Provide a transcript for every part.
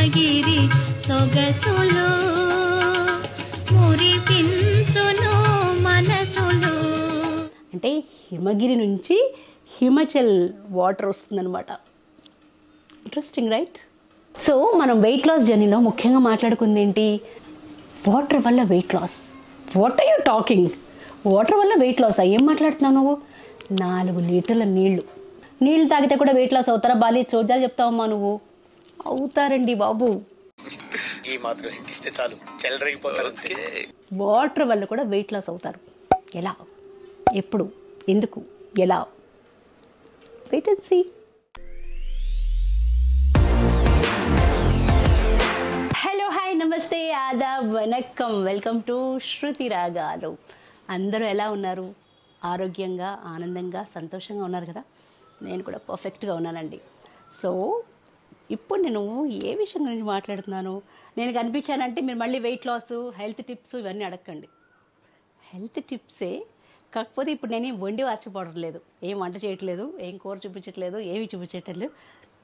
హిమగిరి సొగసులో మురిపించును మనసులో. అంటే హిమగిరి నుంచి హిమాచల్ వాటర్ వస్తుందన్నమాట. Interesting right? సో మనం వెయిట్ లాస్ జర్నీలో ముఖ్యంగా మాట్లాడుకుంది ఏంటి? వాటర్ వల్ల weight loss. What are you talking? Water వల్ల వెయిట్ లాస్ ఏం మాట్లాడుతున్నావు నువ్వు? 4 లీటర్ల నీళ్ళు తాగితే కూడా వెయిట్ లాస్ అవుతారా? బాలి చోద్యాలు చెప్తావమ్మా నువ్వు. అవుతారండి బాబు. ఈ మాత్రం ఇస్తే చాలు చెలరేగిపోతారు. వాటర్ వల్ల కూడా వెయిట్ లాస్ అవుతారు. ఎలా, ఎప్పుడు, ఎందుకు, ఎలా? Wait and see. Hello, hi, నమస్తే, ఆదాబ్, వనక్కం. Welcome to Shruti Ragalu. అందరూ ఎలా ఉన్నారు? ఆరోగ్యంగా, ఆనందంగా, సంతోషంగా ఉన్నారు కదా? నేను కూడా పర్ఫెక్ట్గా ఉన్నానండి. సో ఇప్పుడు నేను ఏ విషయం గురించి మాట్లాడుతున్నాను? నేను కనిపించానంటే మీరు మళ్ళీ వెయిట్ లాస్, హెల్త్ టిప్స్ ఇవన్నీ అడగండి. హెల్త్ టిప్సే, కాకపోతే ఇప్పుడు నేను వండి వార్చిపోవట్లేదు, ఏం వంట చేయట్లేదు, ఏం కూర చూపించట్లేదు, ఏమి చూపించట్లేదు.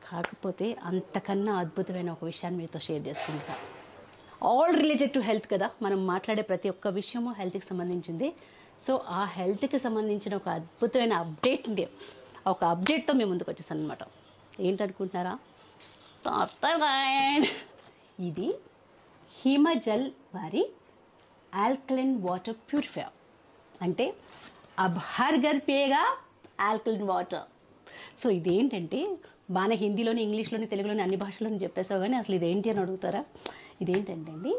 కాకపోతే అంతకన్నా అద్భుతమైన ఒక విషయాన్ని మీతో షేర్ చేసుకుంటాను. ఆల్ రిలేటెడ్ టు హెల్త్ కదా. మనం మాట్లాడే ప్రతి ఒక్క విషయము హెల్త్కి సంబంధించింది. సో ఆ హెల్త్కి సంబంధించిన ఒక అద్భుతమైన అప్డేట్తో మేము ముందుకు వచ్చేసాను అనమాట. ఏంటనుకుంటున్నారా? ఇది హిమజల్ వారి ఆల్కలైన్ వాటర్ ప్యూరిఫైయర్. అంటే అబ్ హర్ ఘర్ పియేగా ఆల్కలైన్ వాటర్. సో ఇదేంటంటే బాగా హిందీలోని, ఇంగ్లీష్లోని, తెలుగులోని అన్ని భాషల్లోని చెప్పేసావు, కానీ అసలు ఇదేంటి అని అడుగుతారా? ఇదేంటంటే అండి,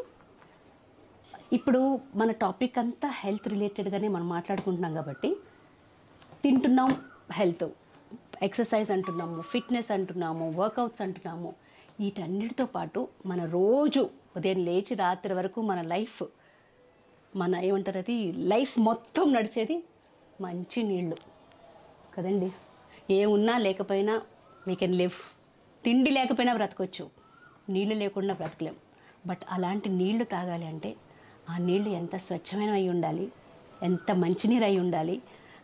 ఇప్పుడు మన టాపిక్ అంతా హెల్త్ రిలేటెడ్గానే మనం మాట్లాడుకుంటున్నాం కాబట్టి, తింటున్నాం హెల్త్, ఎక్సర్సైజ్ అంటున్నాము, ఫిట్నెస్ అంటున్నాము, వర్కౌట్స్ అంటున్నాము. వీటన్నిటితో పాటు మన రోజు ఉదయం లేచి రాత్రి వరకు మన ఏమంటారు, అది లైఫ్ మొత్తం నడిచేది మంచి నీళ్ళు కదండి. ఏమున్నా లేకపోయినా వీ కెన్ లివ్. తిండి లేకపోయినా బ్రతకొచ్చు, నీళ్ళు లేకుండా బ్రతకలేం. బట్ అలాంటి నీళ్లు తాగాలి అంటే ఆ నీళ్లు ఎంత స్వచ్ఛమైన అయి ఉండాలి, ఎంత మంచినీరు అయి ఉండాలి.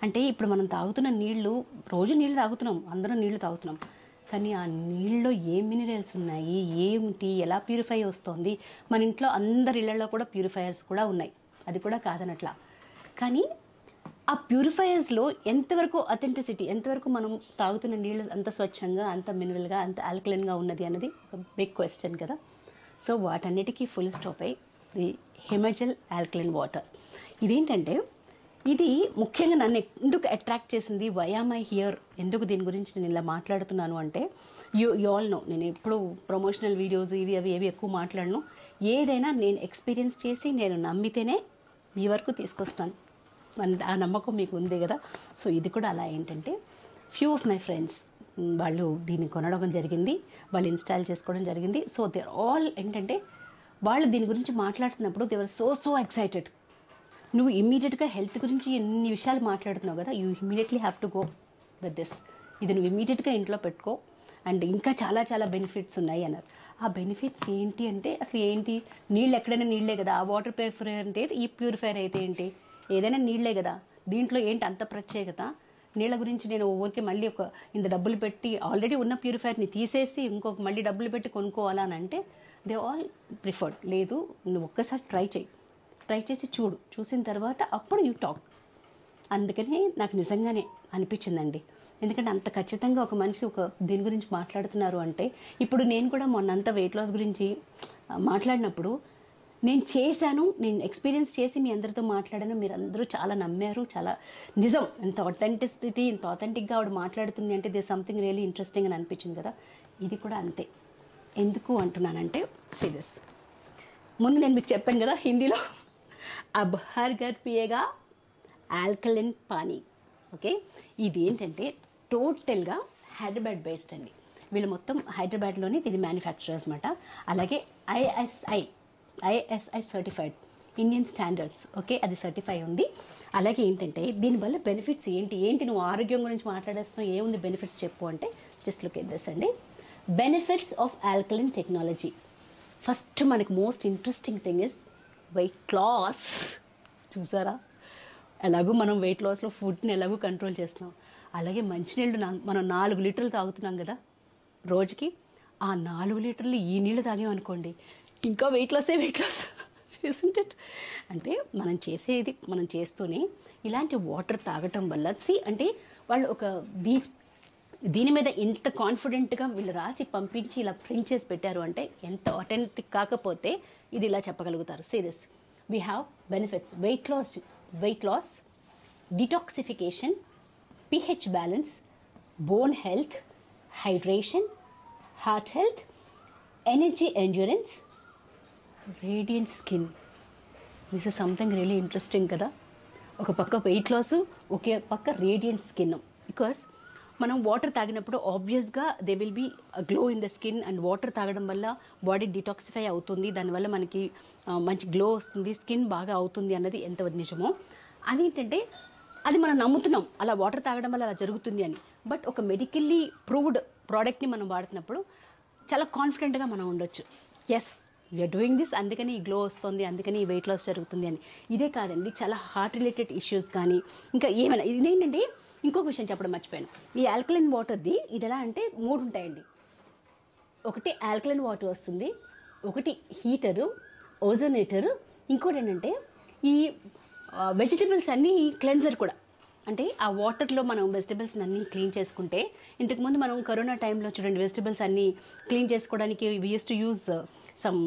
అంటే ఇప్పుడు మనం తాగుతున్న నీళ్లు, రోజు నీళ్ళు తాగుతున్నాం, అందరం నీళ్లు తాగుతున్నాం, కానీ ఆ నీళ్ళలో ఏం మినరల్స్ ఉన్నాయి, ఏమిటి, ఎలా ప్యూరిఫై వస్తుంది? మన ఇంట్లో అందరి ఇళ్లలో కూడా ప్యూరిఫైయర్స్ కూడా ఉన్నాయి, అది కూడా కాదనట్లా. కానీ ఆ ప్యూరిఫైయర్స్లో ఎంతవరకు అథెంటిసిటీ, ఎంతవరకు మనం తాగుతున్న నీళ్ళు అంత స్వచ్ఛంగా, అంత మినరల్గా, అంత ఆల్కలైన్గా ఉన్నది అన్నది ఒక బిగ్ క్వశ్చన్ కదా. సో వాటన్నిటికీ ఫుల్ స్టాప్ అయ్యి ది హిమజల్ ఆల్కలైన్ వాటర్. ఇదేంటంటే, ఇది ముఖ్యంగా నన్ను ఎందుకు అట్రాక్ట్ చేసింది, వై యామ్ ఐ హియర్, ఎందుకు దీని గురించి నేను ఇలా మాట్లాడుతున్నాను అంటే, యూ ఆల్ నో, నేను ఎప్పుడు ప్రమోషనల్ వీడియోస్ అవి ఎక్కువ మాట్లాడను. ఏదైనా నేను ఎక్స్పీరియన్స్ చేసి నేను నమ్మితేనే మీ వరకు తీసుకొస్తాను. ఆ నమ్మకం మీకు ఉంది కదా. సో ఇది కూడా అలా. ఏంటంటే ఫ్యూ ఆఫ్ మై ఫ్రెండ్స్ వాళ్ళు దీన్ని కొనడం జరిగింది, వాళ్ళు ఇన్స్టాల్ చేసుకోవడం జరిగింది. సో దే ఆర్ ఆల్ ఏంటంటే, వాళ్ళు దీని గురించి మాట్లాడుతున్నప్పుడు దే ఆర్ సో ఎక్సైటెడ్. నువ్వు ఇమ్మీడియట్గా హెల్త్ గురించి ఎన్ని విషయాలు మాట్లాడుతున్నావు కదా, you immediately have to go with this. ఇది నువ్వు ఇమ్మీడియట్గా ఇంట్లో పెట్టుకో, అండ్ ఇంకా చాలా బెనిఫిట్స్ ఉన్నాయి అన్నారు. ఆ బెనిఫిట్స్ ఏంటి అంటే, అసలు ఏంటి? నీళ్ళు ఎక్కడైనా నీళ్ళే కదా. ఆ వాటర్ ప్యూరిఫైయర్ అంటే, ఈ ప్యూరిఫైయర్ అయితే ఏంటి, ఏదైనా నీళ్ళే కదా. దీంట్లో ఏంటి అంత ప్రత్యేకత? నీళ్ళ గురించి నేను ఊరికి మళ్ళీ ఇంత డబ్బులు పెట్టి ఆల్రెడీ ఉన్న ప్యూరిఫైయర్ని తీసేసి ఇంకొక మళ్ళీ డబ్బులు పెట్టి కొనుక్కోవాలా అని అంటే, దే ఆల్ ప్రిఫర్డ్. లేదు, నువ్వు ఒక్కసారి ట్రై చేసి చూసిన తర్వాత అప్పుడు యూ టాక్. అందుకనే నాకు నిజంగానే అనిపించిందండి. ఎందుకంటే అంత ఖచ్చితంగా ఒక మనిషి దీని గురించి మాట్లాడుతున్నారు అంటే, ఇప్పుడు నేను కూడా మొన్నంతా వెయిట్ లాస్ గురించి మాట్లాడినప్పుడు నేను చేశాను, నేను ఎక్స్పీరియన్స్ చేసి మీ అందరితో మాట్లాడాను, మీరు అందరూ చాలా నమ్మారు, చాలా నిజం, ఎంత ఆథెంటిక్గా ఆవిడ మాట్లాడుతుంది అంటే దే సంథింగ్ రియలీ ఇంట్రెస్టింగ్ అని అనిపించింది కదా. ఇది కూడా అంతే. ఎందుకు అంటున్నానంటే, సీరియస్, ముందు నేను మీకు చెప్పాను కదా హిందీలో, అబ్ హర్ ఘర్ పియేగా ఆల్కలైన్ పానీ. ఓకే, ఇది ఏంటంటే టోటల్గా హైదరాబాద్ బేస్డ్ అండి. వీళ్ళు మొత్తం హైదరాబాద్లోని దీని మ్యానుఫ్యాక్చరర్స్ అనమాట. అలాగే ISI certified Indian standards. Okay, అది సర్టిఫై ఉంది. అలాగే ఏంటంటే దీనివల్ల బెనిఫిట్స్ ఏంటి నువ్వు ఆరోగ్యం గురించి మాట్లాడేస్తున్నావు, ఏముంది బెనిఫిట్స్ చెప్పు అంటే, జస్ట్ లుక్ ఎట్ దిస్ అండి. Benefits of alkaline technology. First మనకి most interesting thing is weight loss. చూసారా, ఎలాగో మనం వెయిట్ లాస్లో ఫుడ్ని ఎలాగో కంట్రోల్ చేస్తున్నాం, అలాగే మంచినీళ్ళు మనం 4 లీటర్లు తాగుతున్నాం కదా రోజుకి. ఆ 4 లీటర్లు ఈ నీళ్ళు తాగామనుకోండి ఇంకా వెయిట్ లాస్ ఇస్ంట్ ఇట్? అంటే మనం చేస్తూనే ఇలాంటి వాటర్ తాగటం వల్ల అంటే వాళ్ళు ఒక దీని మీద ఇంత కాన్ఫిడెంట్గా వీళ్ళు రాసి పంపించి ఇలా ప్రింట్ చేసి పెట్టారు అంటే ఎంత అథెంటిక్ కాకపోతే ఇది ఇలా చెప్పగలుగుతారు. Say this, we have benefits: weight loss, detoxification, pH balance, bone health, hydration, heart health, energy endurance, radiant skin. This is something really interesting కదా. ఒక పక్క వెయిట్ లాస్, ఒకే పక్క రేడియంట్ స్కిన్. బికాస్ మనం వాటర్ తాగినప్పుడు ఆబ్వియస్గా they will be glow in the skin, and water తాగడం వల్ల బాడీ డిటాక్సిఫై అవుతుంది, దానివల్ల మనకి మంచి గ్లో వస్తుంది, స్కిన్ బాగా అవుతుంది అన్నది ఎంత నిజమో అదేంటంటే అది మనం నమ్ముతున్నాం అలా వాటర్ తాగడం వల్ల అలా జరుగుతుంది అని. బట్ ఒక మెడికల్లీ ప్రూవ్డ్ ప్రోడక్ట్ని మనం వాడుతున్నప్పుడు చాలా కాన్ఫిడెంట్గా మనం ఉండొచ్చు. ఎస్, వీఆర్ డూయింగ్ దిస్, అందుకని ఈ గ్లో వస్తుంది, అందుకని ఈ వెయిట్ లాస్ జరుగుతుంది అని. ఇదే కాదండి, చాలా హార్ట్ రిలేటెడ్ ఇష్యూస్ కానీ ఇంకా ఏమైనా. ఇదేంటంటే ఇంకొక విషయం చెప్పడం మర్చిపోయాను. ఈ ఆల్కలైన్ వాటర్ది ఇది ఎలా అంటే 3 ఉంటాయండి. ఒకటి ఆల్కలైన్ వాటర్ వస్తుంది, ఒకటి హీటరు, ఓజోనేటరు, ఇంకోటి ఏంటంటే ఈ వెజిటబుల్స్ అన్నీ క్లెన్జర్ కూడా. అంటే ఆ వాటర్లో మనం వెజిటబుల్స్ అన్నీ క్లీన్ చేసుకుంటే, ఇంతకుముందు మనం కరోనా టైంలో చూడండి వెజిటబుల్స్ అన్నీ క్లీన్ చేసుకోవడానికి వి యూస్ టు యూజ్ సమ్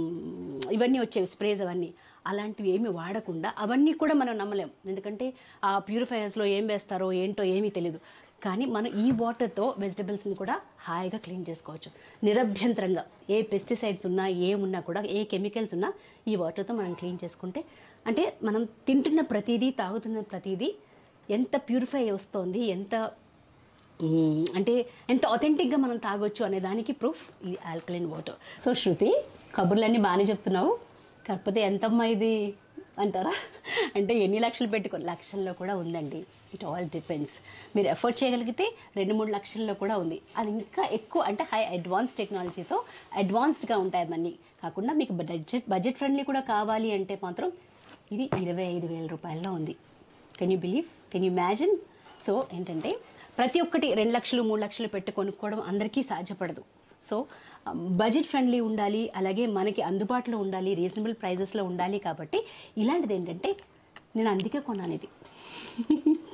ఇవన్నీ వచ్చేవి స్ప్రేస్, అవన్నీ అలాంటివి ఏమి వాడకుండా అవన్నీ కూడా మనం నమ్మలేం. ఎందుకంటే ఆ ప్యూరిఫైయర్స్లో ఏం వేస్తారో ఏంటో ఏమీ తెలియదు. కానీ మనం ఈ వాటర్తో వెజిటబుల్స్ని కూడా హాయిగా క్లీన్ చేసుకోవచ్చు నిరభ్యంతరంగా. ఏ పెస్టిసైడ్స్ ఉన్నా, ఏమున్నా కూడా, ఏ కెమికల్స్ ఉన్నా ఈ వాటర్తో మనం క్లీన్ చేసుకుంటే, అంటే మనం తింటున్న ప్రతిదీ, తాగుతున్న ప్రతిదీ ఎంత ప్యూరిఫై వస్తుంది, అంటే ఎంత అథెంటిక్గా మనం తాగొచ్చు అనే దానికి ప్రూఫ్ ఈ ఆల్కలైన్ వాటర్. సో శృతి, కబుర్లన్నీ బాగానే చెప్తున్నావు, కాకపోతే ఎంతమ్మా ఇది అంటారా? అంటే ఎన్ని లక్షలు పెట్టుకోండి, లక్షల్లో కూడా ఉందండి. It all depends. మీరు ఎఫర్ట్ చేయగలిగితే 2-3 లక్షల్లో కూడా ఉంది. అది ఇంకా ఎక్కువ అంటే హై అడ్వాన్స్ టెక్నాలజీతో అడ్వాన్స్డ్గా ఉంటాయి అవన్నీ కాకుండా. మీకు బడ్జెట్ ఫ్రెండ్లీ కూడా కావాలి అంటే మాత్రం ఇది 25,000 రూపాయల్లో ఉంది. Can you believe, can you imagine? So ఏంటంటే ప్రతి ఒక్కటి 2 లక్షలు 3 లక్షలు పెట్టి కొనుక్కోవడం అందరికీ సాధ్యపడదు. సో బడ్జెట్ ఫ్రెండ్లీ ఉండాలి, అలాగే మనకి అందుబాటులో ఉండాలి, రీజనబుల్ ప్రైజెస్లో ఉండాలి. కాబట్టి ఇలాంటిది ఏంటంటే నేను అందుకే కొన్నాను ఇది.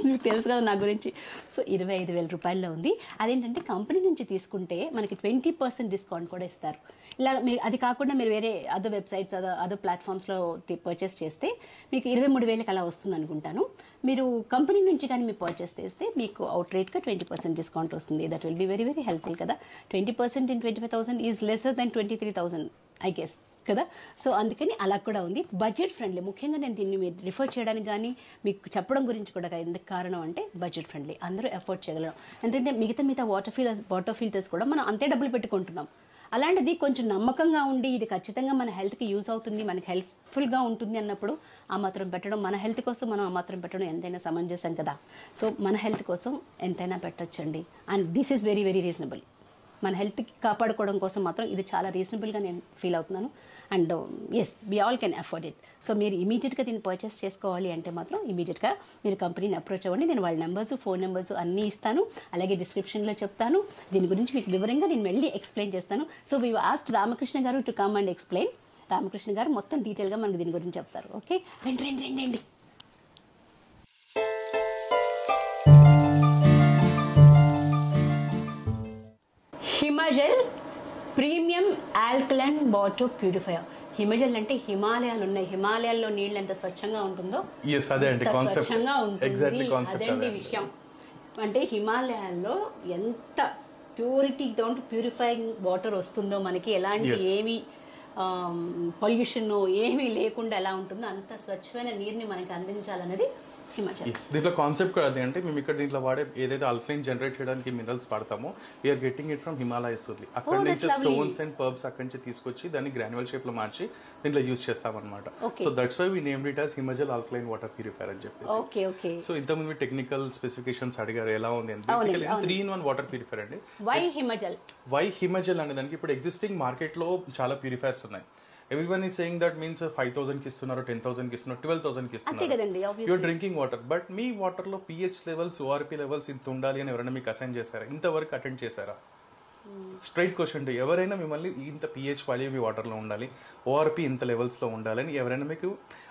మీకు తెలుసు కదా నా గురించి. సో 25,000 రూపాయల్లో ఉంది. అదేంటంటే కంపెనీ నుంచి తీసుకుంటే మనకి 20% డిస్కౌంట్ కూడా ఇస్తారు. ఇలా మీరు అది కాకుండా మీరు వేరే అదర్ వెబ్సైట్స్, అదర్ ప్లాట్ఫామ్స్లో పర్చేస్ చేస్తే మీకు 23,000కి అలా వస్తుంది అనుకుంటాను. మీరు కంపెనీ నుంచి కానీ మీరు పర్చేస్ చేస్తే మీకు అవుట్ రేట్గా 20% డిస్కౌంట్ వస్తుంది. That will be very very helpful కదా. 20% in 25,000 is lesser than 23,000 I guess కదా. సో అందుకని అలా కూడా ఉంది. బడ్జెట్ ఫ్రెండ్లీ, ముఖ్యంగా నేను దీన్ని మీరు రిఫర్ చేయడానికి కానీ మీకు చెప్పడం గురించి కూడా ఎందుకు కారణం అంటే బడ్జెట్ ఫ్రెండ్లీ, అందరూ ఎఫోర్డ్ చేయగలరు. ఎందుకంటే మిగతా వాటర్ ఫిల్టర్స్ కూడా మనం అంతే డబ్బులు పెట్టుకుంటున్నాం. అలాంటిది కొంచెం నమ్మకంగా ఉండి ఇది ఖచ్చితంగా మన హెల్త్కి యూజ్ అవుతుంది, మనకి హెల్ప్ఫుల్గా ఉంటుంది అన్నప్పుడు ఆ మాత్రం పెట్టడం, మన హెల్త్ కోసం మనం ఆ మాత్రం పెట్టడం ఎంతైనా సమంజసం కదా. సో మన హెల్త్ కోసం ఎంతైనా పెట్టొచ్చండి. And this is very very reasonable. మన హెల్త్కి కాపాడుకోవడం కోసం మాత్రం ఇది చాలా రీజనబుల్గా నేను ఫీల్ అవుతున్నాను. And yes, we all can afford it. So మీరు ఇమీడియట్గా దీన్ని పర్చేస్ చేసుకోవాలి అంటే మాత్రం ఇమీడియట్గా మీరు కంపెనీని అప్రోచ్ అవ్వండి. నేను వాళ్ళ నెంబర్స్, ఫోన్ నెంబర్స్ అన్నీ ఇస్తాను, అలాగే డిస్క్రిప్షన్లో చెప్తాను. దీని గురించి మీకు వివరంగా నేను మళ్ళీ ఎక్స్ప్లెయిన్ చేస్తాను. సో వీ ఆస్క్డ్ రామకృష్ణ గారు to come and explain. Ramakrishna గారు మొత్తం డీటెయిల్గా మనకు దీని గురించి చెప్తారు. ఓకే, రండి. Himajal premium alkaline water purifier. Himajal అంటే హిమాలయాలు ఉన్నాయి, హిమాలయాల్లో నీళ్ళు ఎంత స్వచ్ఛంగా ఉంటుందో స్వచ్ఛంగా ఉంటుంది. అదేంటి విషయం అంటే హిమాలయాల్లో ఎంత ప్యూరిటీతో ప్యూరిఫైయింగ్ వాటర్ వస్తుందో, మనకి ఎలాంటి ఏమి పొల్యూషన్ ఏమీ లేకుండా ఎలా ఉంటుందో అంత స్వచ్ఛమైన నీరుని మనకి అందించాలన్నది హిమాచల్. దీంట్లో కాన్సెప్ట్ కూడా అదే, అంటే మేము ఇక్కడ దీంట్లో వాడే ఏదైతే ఆల్కలైన్ జనరేట్ చేయడానికి మినరల్స్ వాడతామో we are getting it from Himalayas only. అక్కడ నుంచి స్టోన్స్ అండ్ పర్బ్స్ అక్కడి నుంచి తీసుకొచ్చి దాన్ని గ్రాన్యువల్ షేప్ లో మార్చి దీంట్లో యూజ్ చేస్తామన్నమాట. So that's why we named it as Himajal alkaline water purifier అని చెప్పేసి. సో ఇంతకుముందు టెక్నికల్ స్పెసిఫికేషన్స్ అడిగారు ఎలా ఉంది అని. బేసికల్లీ 3-in-1 వాటర్ ప్యూరిఫైయర్ అండి. వై హిమజల్ అనే దానికి ఇప్పుడు ఎగ్జిస్టింగ్ మార్కెట్ లో చాలా ప్యూరిఫైయర్స్ ఉన్నాయి. Everyone is saying that means 5,000 కి ఇస్తున్నారు, 10,000 కి ఇస్తున్నారు, 12,000 కి ఇస్తున్నారు. యూర్ డ్రింకింగ్ వాటర్, బట్ మీ వాటర్ లో pH లెవెల్స్, ORP లెవెల్స్ ఇంత ఉండాలి అని ఎవరైనా మీకు అసైన్ చేశారా? ఇంతవరకు అటెండ్ చేశారా? స్ట్రైట్ క్వశ్చన్, ఎవరైనా మిమ్మల్ని ఇంత pH వాల్యూ మీ వాటర్లో ఉండాలి, ఓఆర్పి ఇంత లెవెల్స్లో ఉండాలని ఎవరైనా మీకు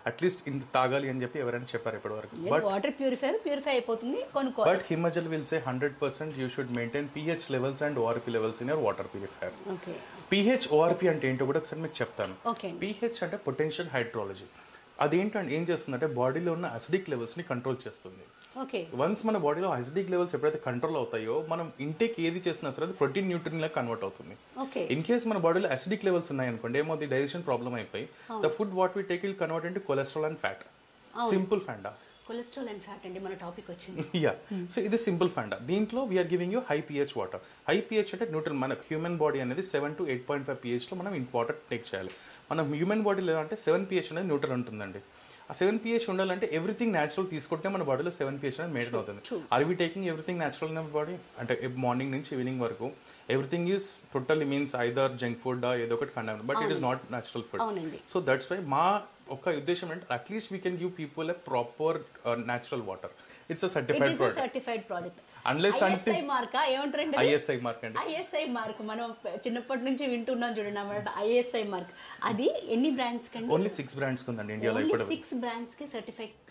అట్లీస్ట్ ఇంత తాగాలి అని చెప్పి ఎవరైనా చెప్పారు ఇప్పటివరకు? వాటర్ ప్యూరిఫై అయిపోతుంది కొనుక్కో. But Himajal will say 100% you should maintain pH levels and ORP levels in your water purifier. Okay, pH ORP అంటే ఏంటో కూడా ఒకసారి మీకు చెప్తాను. ఓకే. pH అంటే పొటెన్షియల్ హైడ్రాలజీ. అదేంటంటే ఏం చేస్తుందంటే బాడీలో ఉన్న అసిడిక్ లెవెల్స్ని కంట్రోల్ చేస్తుంది. ఓకే. వన్స్ మన బాడీలో అసిడిక్ లెవెల్స్ ఎప్పుడైతే కంట్రోల్ అవుతాయో మనం ఇంటేక్ ఏది చేసినా సరే అది ప్రోటీన్ న్యూట్రిన్ లా కన్వర్ట్ అవుతుంది. ఓకే. ఇన్ కేస్ మన బాడీలో అసిడిక్ లెవెల్స్ ఉన్నాయనుకోండి, ఏమవుతుంది, డైజెషన్ ప్రాబ్లమ్ అయిపోయి the food what we take will convert into cholesterol and fat. Simple ఫండా. కొలెస్ట్రాల్ అండ్ ఫ్యాట్ అండి మన టాపిక్ వచ్చింది. యా, సో ఇది సింపుల్ ఫండా. దీంట్లో we're giving you high pH water. High pH అంటే న్యూట్రల్. మన హ్యూమన్ బాడీ అనేది 7 to 8.5 pH లో మనం వాటర్ టేక్ చేయాలి. మన హ్యూమన్ బాడీలో అంటే 7 pH అనేది న్యూట్రల్ ఉంటుందండి. ఆ 7 pH ఉండాలంటే ఎవ్రీథింగ్ న్యాచురల్ తీసుకుంటే మన బాడీలో 7 pH అనేది మెయింటైన్ అవుతుంది. Are we taking everything natural in our body? అంటే మార్నింగ్ నుంచి ఈవినింగ్ వరకు everything is totally means either junk food ఏదో ఒకటి ఫండ్, but it is not natural food. So that's why మా ఒక ఉద్దేశం అంటే at least we can give people a proper natural water. It's a certified project. Unless అంటే ఏమంటారండి? ఐఎస్ఐ మార్క్ అండి. ఐఎస్ఐ మార్క్ మనం చిన్నప్పటి నుంచి వింటున్నాం చూడండి అన్నమాట. ఐఎస్ఐ మార్క్ అది ఎన్ని బ్రాండ్స్ కండి? ఓన్లీ 6 బ్రాండ్స్ ఉందండి ఇండియాలో. ఇప్పుడు 6 బ్రాండ్స్ కి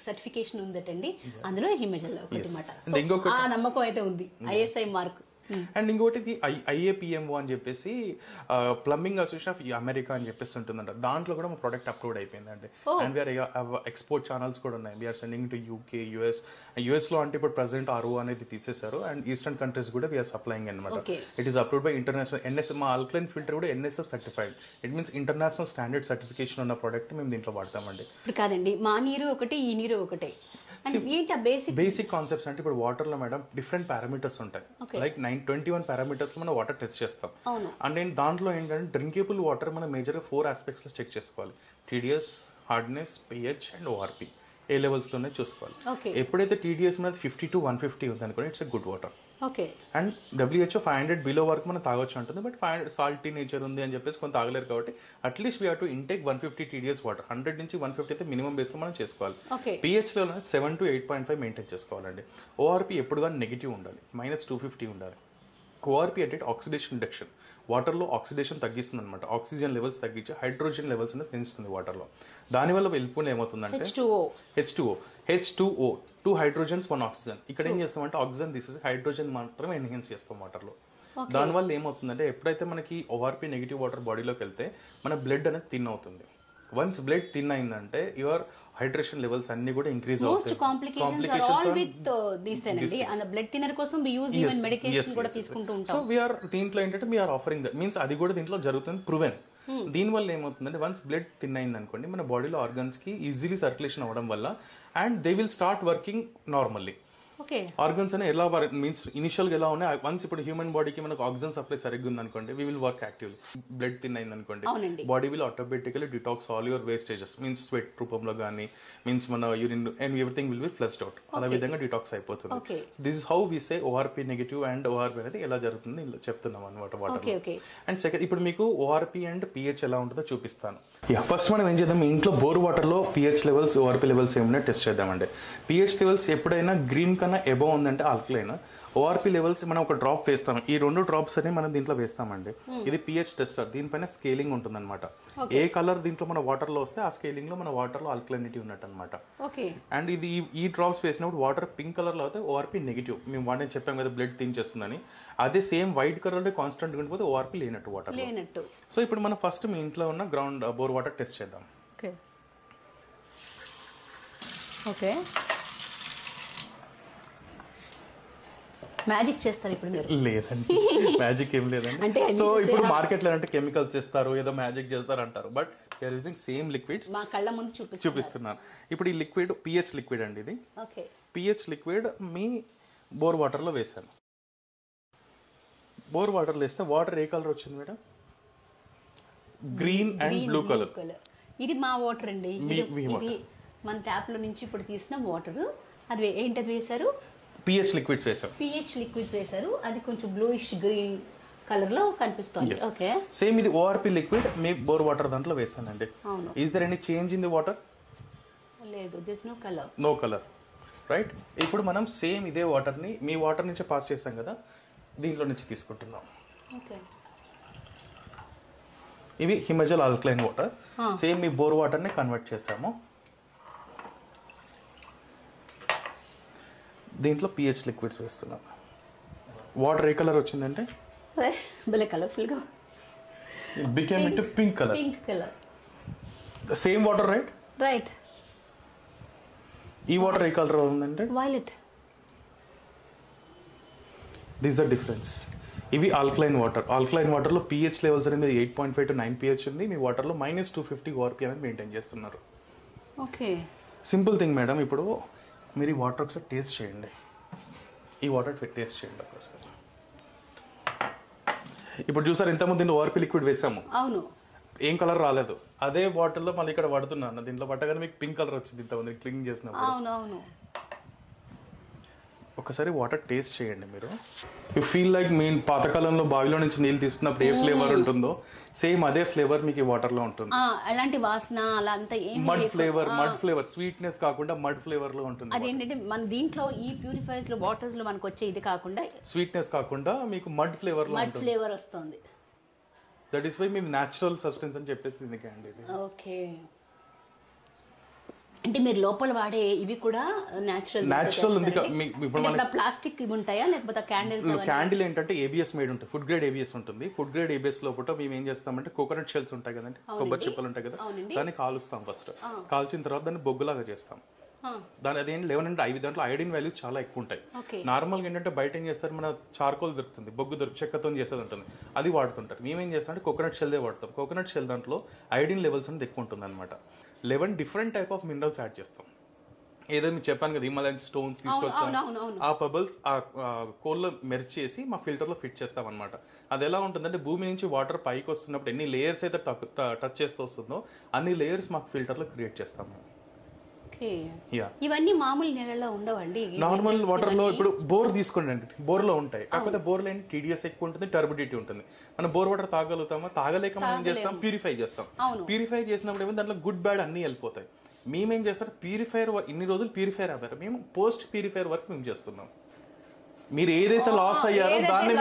సర్టిఫికేషన్ ఉందటండి. అందులో హిమజల్ ఒకటి మాట. ఇంకొక నమ్మకం అయితే ఉంది ఐఎస్ఐ మార్క్. అండ్ ఇంకోటి IAPMO అని చెప్పేసి ప్లంబింగ్ అసోసియేషన్ ఆఫ్ అమెరికా అని చెప్పేసి ఉంటుందంట. దాంట్లో కూడా మా ప్రోడక్ట్ అప్రూవ్డ్ అయిపోయిందండి. అండ్ వీఆర్ ఎక్స్పోర్ట్ ఛానల్స్ కూడా ఉన్నాయి. We're sending to UK, US లో అంటే ఇప్పుడు ప్రెసెంట్ RO అనేది తీసేశారు. అండ్ ఈస్టర్న్ కంట్రీస్ కూడా వీఆర్ సప్లైయింగ్ అనమాట. It is approved by international NSF. మా ఆల్కలైన్ ఫిల్టర్ కూడా NSF certified. It means international standard certification ఉన్న ప్రోడక్ట్ మేము దీంట్లో వాడతామండి. ఇప్పుడు కాదండి, మా నీరు ఒకటి, ఈ నీరు ఒకటే. బేసిక్ కాన్సెప్ట్స్ అంటే ఇప్పుడు వాటర్ లో మేడం డిఫరెంట్ పారామీటర్స్ ఉంటాయి. లైక్ 21 పారామీటర్స్ లో మనం వాటర్ టెస్ట్ చేస్తాం. అండ్ నేను దాంట్లో ఏంటంటే డ్రింకేబుల్ వాటర్ మనం మేజర్ 4 ఆస్పెక్ట్స్ లో చెక్ చేసుకోవాలి. TDS, hardness, pH and ORP A levels లోనే చూసుకోవాలి. ఎప్పుడైతే TDS మీద 50 to 150 ఉంది అనుకోండి, it's a good water. And WHO 500 below వరకు మనం తాగొచ్చు ఉంటుంది. బట్ 500 సాల్టీ నేచర్ ఉంది అని చెప్పేసి కొంత తాగలేరు కాబట్టి at least we have to intake 150 TDS water. 100 నుంచి 150 అయితే మినిమం బేస్ లో మనం చేసుకోవాలి. pH లో 7 to 8.5 మెయింటైన్ చేసుకోవాలండి. ORP ఎప్పుడు కానీ నెగిటివ్ ఉండాలి, -250 ఉండాలి. ORP అంటే ఆక్సిడేషన్ రిడక్షన్. వాటర్లో ఆక్సిడేషన్ తగ్గిస్తుంది అనమాట. ఆక్సిజన్ లెవెల్స్ తగ్గించి హైడ్రోజన్ లెవెల్స్ అనేది పెంచుతుంది వాటర్లో. దానివల్ల వెళ్ళిపోయిన ఏమవుతుందంటే H2O 2 హైడ్రోజన్స్ 1 ఆక్సిజన్. ఇక్కడ ఏం చేస్తామంటే ఆక్సిజన్ తీసేసి హైడ్రోజన్ మాత్రమే ఎన్హాన్స్ చేస్తాం వాటర్లో. దానివల్ల ఏమవుతుందంటే ఎప్పుడైతే మనకి ORP నెగిటివ్ వాటర్ బాడీలోకి వెళ్తే మన బ్లడ్ అనేది థిన్ అవుతుంది. వన్స్ బ్లడ్ థిన్ అయిందంటే యువర్ హైడ్రేషన్ లెవెల్స్ అన్ని కూడా ఇంక్రీజ్ అవుతాయి. సో వీఆర్ దీంట్లో ఏంటంటే వీఆర్ ఆఫరింగ్ దట్ మీన్స్ అది కూడా దీంట్లో జరుగుతుంది ప్రూవెన్. దీనివల్ల ఏమవుతుందంటే వన్స్ బ్లడ్ థిన్ అయింది అనుకోండి మన బాడీలో ఆర్గన్స్ కి ఈజీలీ సర్క్యులేషన్ అవ్వడం వల్ల and they will start working normally. Organs అని ఎలా మీన్స్ ఇనిషియల్ గా ఎలా ఉన్నాయి. వన్స్ ఇప్పుడు హ్యూమన్ బాడీకి మనకు ఆక్సిజన్ సప్లై సరిగ్గా ఉంది అనుకోండి, we will work actively. Blood thin అయింది అనుకోండి, body will automatically detox all your wastages means sweat రూపంలో కానీ మీన్స్ మన urine and everything will be flushed out. అలా విధంగా డిటాక్స్ అయిపోతుంది. This is how we say ORP negative and ORP అనేది ఎలా జరుగుతుంది ఇలా చెప్తున్నాం అనమాట వాటర్. అండ్ సెకండ్ ఇప్పుడు మీకు ORP అండ్ pH ఎలా ఉంటుందో చూపిస్తాను. ఫస్ట్ మనం ఏం చేద్దాం, ఇంట్లో బోర్ వాటర్ లో pH లెవెల్స్ ORP లెవెల్స్ ఏమైనా టెస్ట్ చేద్దామండి. pH లెవెల్స్ ఎప్పుడైనా గ్రీన్ కన్నా ఎబో ఉందంటే ఆల్కలైన్. ORP లెవెల్స్ మనం ఒక డ్రాప్ వేస్తాం. ఈ 2 డ్రాప్స్ అని మనం దీంట్లో వేస్తామండి. ఇది pH టెస్టర్. దీనిపైన స్కేలింగ్ ఉంటుంది అనమాట. ఏ కలర్ దీంట్లో మన వాటర్ లో వస్తే ఆ స్కేలింగ్ లో మన వాటర్ లో ఆల్కలైనిటీ ఉన్నట్టు అనమాట. అండ్ ఇది ఈ డ్రాప్స్ వేసినప్పుడు వాటర్ పింక్ కలర్ లో అయితే ORP నెగిటివ్. మేము వాటిని చెప్పాం కదా బ్లడ్ థిన్ చేస్తుందని. అదే సేమ్ వైట్ కలర్ లో కాన్స్టెంట్ ఉండిపోతే ORP లేనట్టు వాటర్. సో ఇప్పుడు మనం ఫస్ట్ మీ ఇంట్లో ఉన్న గ్రౌండ్ బోర్ వాటర్ టెస్ట్ చేద్దాం. మ్యాజిక్ చేస్తారు ఇప్పుడు మీరు? లేదండి, మ్యాజిక్ ఏం లేదండి. సో ఇప్పుడు మార్కెట్ లో అంటే కెమికల్స్ చేస్తారు, ఏదో మ్యాజిక్ చేస్తారు అంటారు. But you're using same liquids. మా కళ్ళ ముందు చూపిస్తున్నాను. ఇప్పుడు ఈ లిక్విడ్ pH లిక్విడ్ అండి. ఇది pH లిక్విడ్ మీ బోర్ వాటర్ లో వేసాను. బోర్ వాటర్ లో వేస్తే వాటర్ ఏ కలర్ వచ్చింది madam? Green and blue colour. ఇది మా వాటర్ అండి. ఇది మన ట్యాప్ లో నుంచి ఇప్పుడు తీసిన వాటర్. అది ఏంటది వేశారు? pH లిక్విడ్స్ వేశారు. pH లిక్విడ్స్ వేశారు. అది కొంచెం బ్లూయిష్ గ్రీన్ కలర్ లో కనిపిస్తుంది. ఓకే, సేమ్ ఇది ORP లిక్విడ్ మీ బోర్ వాటర్ దాంట్లో వేసానండి. Is there any change in the water? లేదు, there is no colour. No colour, right. ఇప్పుడు మనం సేమ్ ఇదే వాటర్ ని మీ వాటర్ నుంచి పాస్ చేసాం కదా, దీంట్లో నుంచి తీసుకుంటున్నాం. ఓకే. ఇవి హిమజల్ ఆల్కలైన్ వాటర్. సేమ్ మీ బోర్ వాటర్ని కన్వర్ట్ చేసాము. దీంట్లో పిహెచ్ లిక్విడ్స్ వేస్తున్నాం. వాటర్ ఏ కలర్ వచ్చిందంటే భలే కలర్ఫుల్గా became into pink colour. Pink colour. Same water right. Right. ఈ వాటర్ ఏ కలర్ ఉందంటే వైలెట్. This the difference. ఇవి ఆల్కలైన్ వాటర్. ఆల్కలైన్ వాటర్లో పిహెచ్ లెవెల్స్ అనేది 8.5 to 9 పిహెచ్ ఉంది. మీ వాటర్లో -250 ఓఆర్పి అనేది మెయింటైన్ చేస్తున్నారు. ఓకే. Simple thing madam. ఇప్పుడు మీరు ఈ వాటర్ ఒకసారి టేస్ట్ చేయండి. ఈ వాటర్ టేస్ట్ చేయండి ఒకసారి. ఇప్పుడు చూసారు ఇంతకుముందు దీంట్లో ఓఆర్పి లిక్విడ్ వేసాము. అవును. ఏం కలర్ రాలేదు. అదే వాటర్లో మళ్ళీ ఇక్కడ పడుతున్నాను. దీంట్లో పట్టగానే మీకు పింక్ కలర్ వచ్చింది ఇంతకుముందు క్లీన్ చేసినప్పుడు. అవునవును. ఒకసారి వాటర్ టేస్ట్ చేయండి మీరు. యూ ఫీల్ లైక్ మీ పాతకాలంలో బావిలో నుంచి నీళ్ళు తీస్తున్నప్పుడు ఏ ఫ్లేవర్ ఉంటుందో సేమ్ అదే ఫ్లేవర్ మీకు ఈ వాటర్ లో ఉంటుంది. అలాంటి వాసన అలా అంతా ఏం మడ్ ఫ్లేవర్ స్వీట్నెస్ కాకుండా మడ్ ఫ్లేవర్ లో ఉంటుంది. అదేంటంటే మన దీంట్లో ఈ ప్యూరిఫైర్స్ లో వాటర్స్ లో మనకు వచ్చే ఇది కాకుండా స్వీట్నెస్ కాకుండా మీకు మడ్ ఫ్లేవర్ లో ఉంటుంది. ఫ్లేవర్ వస్తుంది. దట్ ఈస్ వై మేము న్యాచురల్ సబ్స్టెన్స్ అని చెప్పేసి దీనికి అండి ఇది. ఓకే. అంటే మీరు లోపల వాడే ఇవి కూడా న్యాచురల్ ఉంది. ఇప్పుడు ప్లాస్టిక్ ఇవి ఉంటాయా లేకపోతే క్యాండిల్ ఏంటంటే ఏబిఎస్ మేడ్ ఉంటుంది. ఫుడ్ గ్రేడ్ ఏబిఎస్ ఉంటుంది. ఫుడ్ గ్రేడ్ ఏబిఎస్ లోపల మేము ఏం చేస్తామంటే కోకోనట్ షెల్స్ ఉంటాయి కదండి, కొబ్బరి చిప్పలు ఉంటాయి కదా, దాన్ని కాలుస్తాం. ఫస్ట్ కాల్చిన తర్వాత దాన్ని బొగ్గులాగా చేస్తాం. దాని అదేంటి 11 అంటే 5 దాంట్లో ఐడిన్ వాల్యూస్ చాలా ఎక్కువ ఉంటాయి. నార్మల్గా ఏంటంటే బయట ఏం చేస్తారు, మన చార్కోల్ దొరుకుతుంది, బొగ్గు చెక్కతో చేసేది ఉంటుంది, అది వాడుతుంటారు. మేమేం చేస్తాం అంటే కోకోనట్ షెల్దే వాడతాం. కోకోనట్ షెల్ దాంట్లో ఐడిన్ లెవెల్స్ అనేది ఎక్కువ ఉంటుంది అనమాట. 11 different type of minerals add చేస్తాం. ఏదో మీకు చెప్పాను కదా, హిమాలయన్ స్టోన్స్ తీసుకొస్తాం, ఆ పబుల్స్ ఆ కోల్లో మెర్చ్ చేసి మా ఫిల్టర్ లో ఫిట్ చేస్తాం అనమాట. అది ఎలా ఉంటుందంటే భూమి నుంచి వాటర్ పైకి వస్తున్నప్పుడు ఎన్ని లేయర్స్ అయితే టచ్ చేస్తూ వస్తుందో అన్ని లేయర్స్ మాకు ఫిల్టర్ లో క్రియేట్ చేస్తాము. ఇవన్నీ మామూలు నీళ్ళలో ఉండవండి. నార్మల్ వాటర్ లో ఇప్పుడు బోర్ తీసుకోండి అండి, బోర్ లో ఉంటాయి. కాకపోతే బోర్ లో ఏంటి టీడీఎస్ ఎక్కువ ఉంటుంది, టర్బిడిటీ ఉంటుంది. మనం బోర్ వాటర్ తాగలుగుతామా? తాగలేక మనం ఏం చేస్తాం, ప్యూరిఫై చేస్తాం. ప్యూరిఫై చేసినప్పుడు ఏమో దాంట్లో గుడ్ బ్యాడ్ అన్ని వెళ్ళిపోతాయి. మేమేం చేస్తాం, ప్యూరిఫైర్ ఇన్ని రోజులు ప్యూరిఫైర్ అవ్వారు, మేము పోస్ట్ ప్యూరిఫైర్ వర్క్ మేము చేస్తున్నాం. మీరు ఏదైతే లాస్ అయ్యారో దాన్ని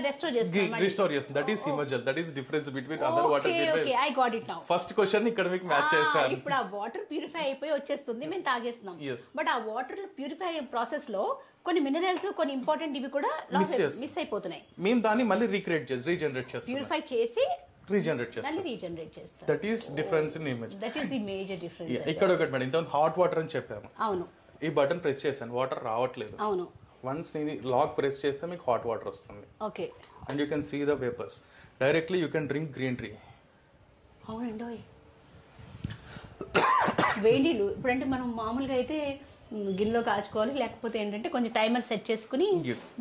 రిస్టోర్ చేస్తాం. That is Himajal. That is difference between other water purifier. First question ఇక్కడ మీకు మ్యాచ్ చేశాను. ఇప్పుడు ఆ వాటర్ ప్యూరిఫై అయిపోయి వచ్చేస్తుంది, మేము తాగేస్తున్నాం. బట్ ఆ వాటర్ ప్యూరిఫై ప్రాసెస్ లో కొన్ని మినరల్స్, కొన్ని ఇంపార్టెంట్ ఇవి కూడా మిస్ అయిపోతున్నాయి. మేము దాన్ని మళ్ళీ రీజనరేట్ చేస్తాం. ప్యూరిఫై చేసి రీజనరేట్ చేస్తాం. That is difference in image. That is the major difference. ఇక్కడ ఒకటి మేడం, ఇంత హాట్ వాటర్ అని చెప్పాము. అవును. ఈ బటన్ ప్రెస్ చేశాను, వాటర్ రావట్లేదు. అవును. వన్స్ నేను లాక్ ప్రెస్ చేస్తే మీకు హాట్ వాటర్ వస్తుంది. Okay. And you can see the vapours. Directly you can drink green tea. అవునండి. వేడిలు ఇప్పుడంటే మనం మామూలుగా అయితే గిన్నెలో కాచుకోవాలి, లేకపోతే ఏంటంటే కొంచెం టైమర్ సెట్ చేసుకుని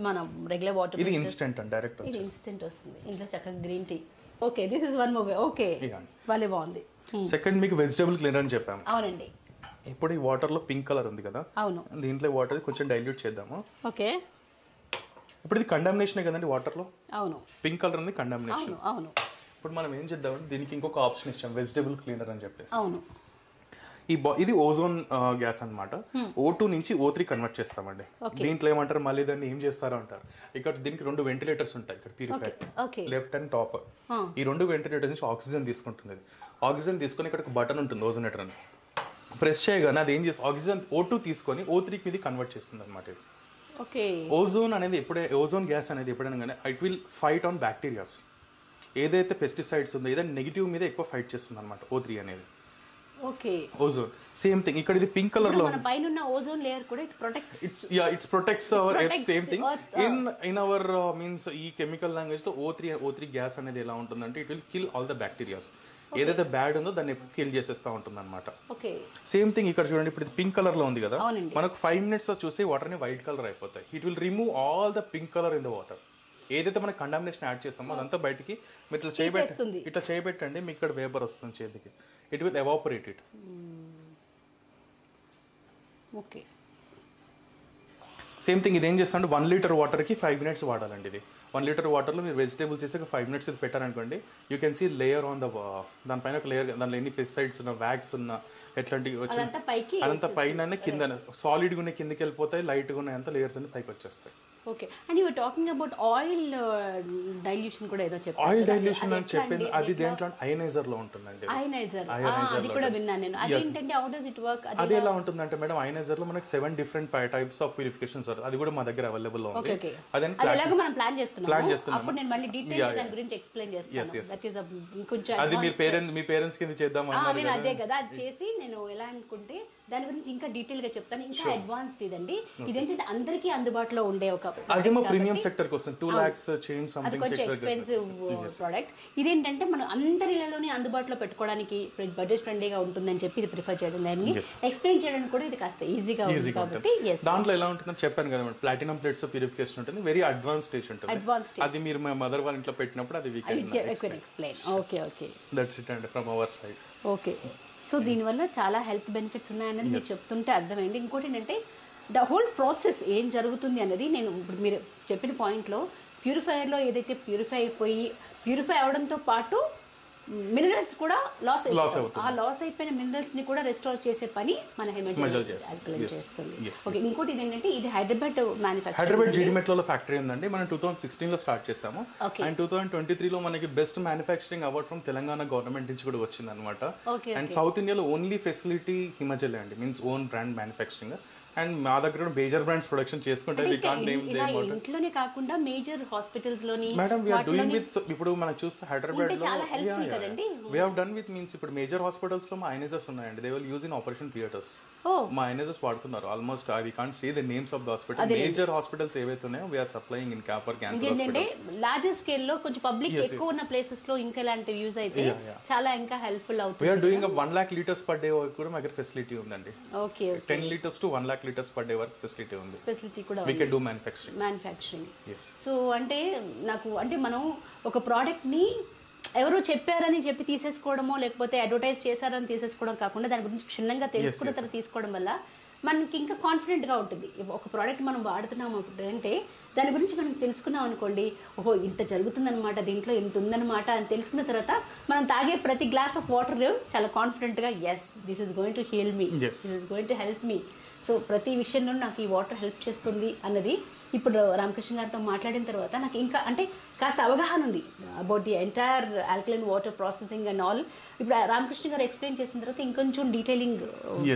మనం రెగ్యులర్ వాటర్. ఇది ఇన్స్టెంట్ అండి, డైరెక్ట్. ఇది ఇన్స్టెంట్ వస్తుంది. ఇంట్లో చక్కగా green tea. Okay, this is one movie. Okay, భలే బాగుంది. సెకండ్ మీకు వెజిటబుల్ క్లీనర్ అని చెప్పాము. అవునండి. ఇప్పుడు ఈ వాటర్ లో పింక్ కలర్ ఉంది కదా, అవును, దీంట్లో వాటర్ కొంచెం డైల్యూట్ చేద్దాము. ఓకే. ఇప్పుడు ఇది కండామినేషన్ కదండి వాటర్ లో. అవును. పింక్ కలర్ ఉంది కండామినేషన్. అవును. ఇప్పుడు మనం ఏం చేద్దామంటే దీనికి ఇంకొక ఆప్షన్ ఇచ్చాం, వెజిటబుల్ క్లీనర్ అని చెప్పేసి. అవును. ఇది ఓజోన్ గ్యాస్ అన్నమాట. O2 నుంచి O3 కన్వర్ట్ చేస్తామండి. దీంట్లో ఏమంటారు, మళ్ళీ దాన్ని ఏం చేస్తారో అంటారు. ఇక్కడ దీనికి 2 వెంటిలేటర్స్ ఉంటాయి ఇక్కడ ప్యూరిఫైర్, లెఫ్ట్ అండ్ టాప్. ఈ 2 వెంటిలేటర్స్ నుంచి ఆక్సిజన్ తీసుకుంటుంది. ఆక్సిజన్ తీసుకొని ఇక్కడ ఒక బటన్ ఉంటుంది ఓజోనేటర్ అని, ప్రెస్ చేయగానే అది ఏం చేస్తుంది, ఆక్సిజన్ O2 తీసుకొని O3 మీద కన్వర్ట్ చేస్తుంది అనమాట. ఓజోన్ అనేది ఓజోన్ గ్యాస్ అనేది ఎప్పుడైనా కానీ it will fight on bacterias. ఏదైతే పెస్టిసైడ్స్ ఉందో ఏదైతే నెగిటివ్ మీద ఎక్కువ ఫైట్ చేస్తుంది అనమాట O3 అనేది. ఓకే. Ozone same thing. ఇక్కడ ఇది పింక్ కలర్ లో మన పైన ఉన్న ఓజోన్ లేయర్ కూడా it protects. It's protects hour earth. Same thing in our means ఈ కెమికల్ లాంగ్వేజ్ లో O3 గ్యాస్ అనేది ఎలా ఉంటుందంటే it will kill all the bacterias. ఏదైతే బ్యాడ్ ఉందో దాన్ని కిల్ చేసేస్తా ఉంటుంది అనమాట. సేమ్ థింగ్ ఇక్కడ చూడండి, ఇప్పుడు పింక్ కలర్ లో ఉంది కదా, మనకు 5 minutes లో చూసి వాటర్ ని వైట్ కలర్ అయిపోతాయి. It will remove all the pink colour in the water. ఏదైతే మనం కండామినేషన్ యాడ్ చేస్తామో అదంతా బయటికి మీరు ఇట్లా చేయబెట్టండి, మీకు ఇక్కడ వేపర్ వస్తుంది చేతికి. It will evaporate it. Okay. Same thing ఇది ఏం చేస్తామంటే 1 liter వాటర్కి 5 minutes వాడాలండి. ఇది 1 liter వాటర్లో మీరు వెజిటేబుల్స్ చేసి 5 minutes ఇది పెట్టారనుకోండి, you can see layer on the దానిపైన ఒక లేయర్, దానిలో ఎన్ని పెస్టిసైడ్స్ ఉన్న, వ్యాక్స్ ఉన్న, ఎట్లాంటివి వచ్చి అదంతా పైన కింద సాలిడ్గా ఉన్న కిందకి వెళ్ళిపోతాయి, లైట్గా ఉన్న అంతా లేయర్స్ అన్ని పైకి వచ్చేస్తాయి. Okay. And you talking about oil dilution కూడా ఏదో చెప్పారు. ఆయిల్ డైల్యూషన్ అని చెప్పింది అది దేంట్లో అయనైజర్ లో ఉంటుందండి. అయనైజర్ అది కూడా విన్నాను నేను. అదేంటంటే హౌ డస్ ఇట్ వర్క్? అది ఎలా ఉంటుందంటే మేడం, అయనైజర్ లో మనకి 7 different types of purification sir, అది కూడా మా దగ్గర అవైలబుల్ లో ఉంది. అది ఎలాగో మనం ప్లాన్ చేస్తున్నాం. అప్పుడు నేను మళ్ళీ డీటెయిల్ దాని గురించి ఎక్స్ప్లెయిన్ చేస్తాను. దట్ ఈస్ కొంచెం అది మీ పేరెంట్స్ కింద చేద్దాం అన్నారు. నేను అదే కదా అది చేసి నేను ఎలా అనుకుంటే దాని గురించి ఇంకా డీటెయిల్ గా చెప్తాను. ఇంకా అడ్వాన్స్డ్ ఇదండి. ఇదేంటంటే అందరికీ అందుబాటులో ఉండే ఒక అదేమో ప్రీమియం సెక్టర్ కోసం 2 lakhs చేంజ్ అది సంథింగ్ కొంచెం ఎక్స్పెన్సివ్ ప్రోడక్ట్. ఇదేంటంటే మనం అందరిలోనే అందుబాటులో పెట్టుకోవడానికి బడ్జెట్ ఫ్రెండ్లీగా ఉంటుందని చెప్పి ఇది ప్రిఫర్ చేయడం, దాన్ని ఎక్స్ప్లెయిన్ చేయడానికి కూడా ఇది కాస్త ఈజీగా ఉంది కాబట్టి. దాంట్లో ఎలా ఉంటుందని చెప్పాను కదా, ప్లాటినం ప్లేట్స్ ప్యూరిఫికేషన్ ఉంటుంది, వెరీ అడ్వాన్స్ స్టేజ్ ఉంటుంది. అది మీరు మా మదర్ వాళ్ళ ఇంట్లో పెట్టినప్పుడు అది explain. Okay okay, that's it అండి from our side. Okay. So దీనివల్ల చాలా హెల్త్ బెనిఫిట్స్ ఉన్నాయన్నది మీరు చెప్తుంటే అర్థమైంది. ఇంకోటి ఏంటంటే ద హోల్ ప్రాసెస్ ఏం జరుగుతుంది అనేది నేను ఇప్పుడు మీరు చెప్పిన పాయింట్లో ప్యూరిఫైయర్లో ఏదైతే ప్యూరిఫై అవడంతో పాటు మినరల్స్ కూడా లాస్ అవుతాయి. ఆ లాస్ అయిపోయిన మినరల్స్ ని కూడా రెస్టోర్ చేసే పని మన హిమజల్ చేస్తుంది. ఓకే. ఇంకోటి ఏంటంటే ఇది హైదరాబాద్ జీడిమెట్ లో ఫ్యాక్టరీ ఉందండి. మనం 2016 లో స్టార్ట్ చేసాము. అండ్ 2023 లో మనకి best manufacturing award from Telangana government నుంచి కూడా వచ్చింది అనమాట. అండ్ సౌత్ ఇండియాలో ఓన్లీ ఫెసిలిటీ హిమజల్ అండి, means own brand manufacturing. And మా దగ్గర మేజర్ బ్రాండ్స్ ప్రొడక్షన్ చేసుకుంటే ఇంట్లోనే కాకుండా మేజర్ హాస్పిటల్స్ లోని madam we are doing with, ఇప్పుడు మనం చూస్తే హైదరాబాద్ లో we have done with, means ఇప్పుడు మేజర్ హాస్పిటల్స్ లో మా అయనైజర్స్ ఉన్నాయండి. They will use in operation theatres. మా అయనైజర్స్ వాడుతున్నారు almost. We can't say the names of the hospital. Major hospitals ఏవైతే ఉన్నాయో we are supplying in for cancer hospitals. Larger scale లో కొంచెం పబ్లిక్ ఎక్కువ ఉన్న ప్లేసెస్ లో ఇంకా ఇలాంటి యూజ్ అయితే చాలా ఇంకా హెల్ప్ఫుల్ అవుతుంది. We are doing 1 lakh liters per day కూడా మా దగ్గర ఫెసిలిటీ ఉందండి. Okay. 10 liters to 1 lakh liters per day వరకు ఫెసిలిటీ ఉంది. ఫెసిలిటీ కూడా we can do manufacturing. So అంటే నాకు అంటే మనం ఒక ప్రోడక్ట్ ని ఎవరో చెప్పారని చెప్పి తీసేసుకోవడమో లేకపోతే అడ్వర్టైజ్ చేశారని తీసేసుకోవడం కాకుండా దాని గురించి క్షుణ్ణంగా తెలుసుకున్న తర్వాత తీసుకోవడం వల్ల మనకి ఇంకా కాన్ఫిడెంట్ గా ఉంటుంది. ఒక ప్రోడక్ట్ మనం వాడుతున్నాం అంటే దాని గురించి మనం తెలుసుకున్నాం అనుకోండి, ఓహో ఇంత జరుగుతుందన్నమాట, దీంట్లో ఇంత ఉందన్నమాట అని తెలుసుకున్న తర్వాత మనం తాగే ప్రతి గ్లాస్ ఆఫ్ వాటర్ చాలా కాన్ఫిడెంట్ గా yes this is going to heal me, this is going to help me. So ప్రతి విషయంలో నాకు ఈ వాటర్ హెల్ప్ చేస్తుంది అన్నది ఇప్పుడు రామకృష్ణ గారితో మాట్లాడిన తర్వాత నాకు ఇంకా అంటే కాస్త అవగాహన ఉంది about the entire alkaline water processing and all. ఇప్పుడు రామకృష్ణ గారు ఎక్స్ప్లెయిన్ చేసిన తర్వాత ఇంకొంచెం డీటెయిలింగ్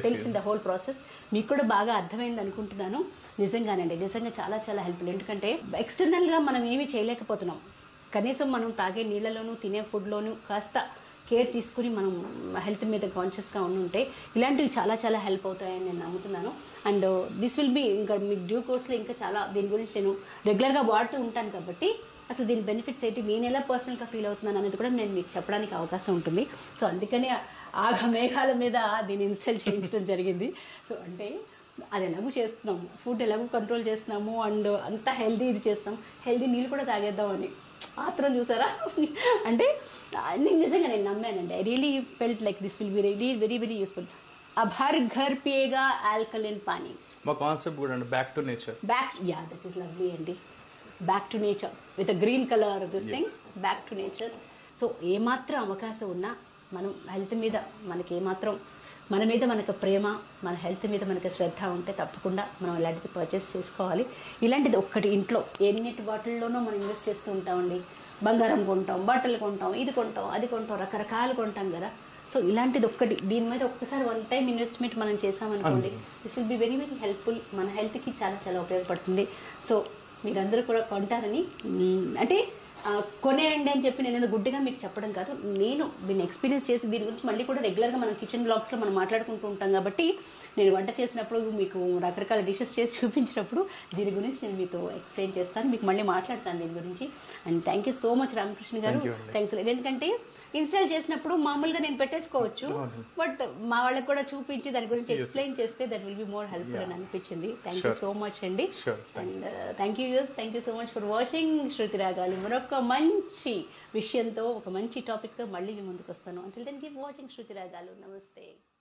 తెలిసింది హోల్ ప్రాసెస్. మీకు కూడా బాగా అర్థమైంది అనుకుంటున్నాను. నిజంగానండి, నిజంగా చాలా చాలా హెల్ప్ఫుల్. ఎందుకంటే ఎక్స్టర్నల్గా మనం ఏమీ చేయలేకపోతున్నాం. కనీసం మనం తాగే నీళ్ళలోనూ తినే ఫుడ్లోనూ కాస్త కేర్ తీసుకుని మనం హెల్త్ మీద కాన్షియస్గా ఉంటే ఇలాంటివి చాలా చాలా హెల్ప్ అవుతాయని నేను నమ్ముతున్నాను. అండ్ దిస్ విల్ బి ఇంకా మీకు డ్యూ కోర్స్లో ఇంకా చాలా దీని గురించి నేను రెగ్యులర్గా వాడుతూ ఉంటాను కాబట్టి అసలు దీని బెనిఫిట్స్ ఏంటి, నేను ఎలా పర్సనల్గా ఫీల్ అవుతున్నాను అనేది కూడా నేను మీకు చెప్పడానికి అవకాశం ఉంటుంది. సో అందుకని ఆగ మేఘాల మీద దీన్ని ఇన్స్టాల్ చేయించడం జరిగింది. సో అంటే అది ఎలాగూ చేస్తున్నాము, ఫుడ్ ఎలాగూ కంట్రోల్ చేస్తున్నాము అండ్ అంతా హెల్దీ ఇది చేస్తాం, హెల్దీ నీళ్ళు కూడా తాగేద్దామని ఆత్రం చూసారా. అంటే నిజంగా నేను నమ్మానండి. I really felt like this will be really very very useful. अब हर घर पिएगा alkaline पानी. మా కాన్సెప్ట్ కూడా అండి back to nature. That is lovely అండి. Back to nature with green colour this thing, back to nature. So ఏమాత్రం అవకాశం ఉన్నా మనం హెల్త్ మీద మనకి ఏమాత్రం మన మీద మనకు ప్రేమ, మన హెల్త్ మీద మనకు శ్రద్ధ ఉంటే తప్పకుండా మనం ఇలాంటిది పర్చేస్ చేసుకోవాలి. ఇలాంటిది ఒక్కటి ఇంట్లో ఎన్నిటి వాటిల్లోనూ మనం ఇన్వెస్ట్ చేస్తూ ఉంటామండి. బంగారం కొంటాం, బట్టలు కొంటాం, ఇది కొంటాం, అది కొంటాం, రకరకాలు కొంటాం కదా. సో ఇలాంటిది ఒక్కటి దీని మీద ఒక్కసారి 1 time ఇన్వెస్ట్మెంట్ మనం చేసామనుకోండి, this will be very very helpful. మన హెల్త్కి చాలా చాలా ఉపయోగపడుతుంది. సో మీరందరూ కూడా కొంటారని అంటే కొనేయండి అని చెప్పి నేను గుడ్డిగా మీకు చెప్పడం కాదు, నేను దీన్ని ఎక్స్పీరియన్స్ చేసి దీని గురించి మళ్ళీ కూడా రెగ్యులర్గా మనం కిచెన్ బ్లాగ్స్లో మనం మాట్లాడుకుంటూ ఉంటాం కాబట్టి నేను వంట చేసినప్పుడు మీకు రకరకాల డిషెస్ చేసి చూపించినప్పుడు దీని గురించి నేను మీతో ఎక్స్ప్లెయిన్ చేస్తాను, మీకు మళ్ళీ మాట్లాడతాను దీని గురించి. And thank you so much Ramakrishna గారు. థ్యాంక్స్. ఎందుకంటే ఇన్స్టాల్ చేసినప్పుడు మామూలుగా నేను పెట్టేసుకోవచ్చు, బట్ మా వాళ్ళకి కూడా చూపించి దాని గురించి ఎక్స్ప్లెయిన్ చేస్తే that will be more helpful అని అనిపించింది. థ్యాంక్ యూ సో మచ్ అండి. And thank you so much for watching Shruti Ragalu. మరొక మంచి విషయంతో ఒక మంచి టాపిక్తో మళ్ళీ మీ ముందుకు వస్తాను. Until then keep watching Shruti రాగాలు. నమస్తే.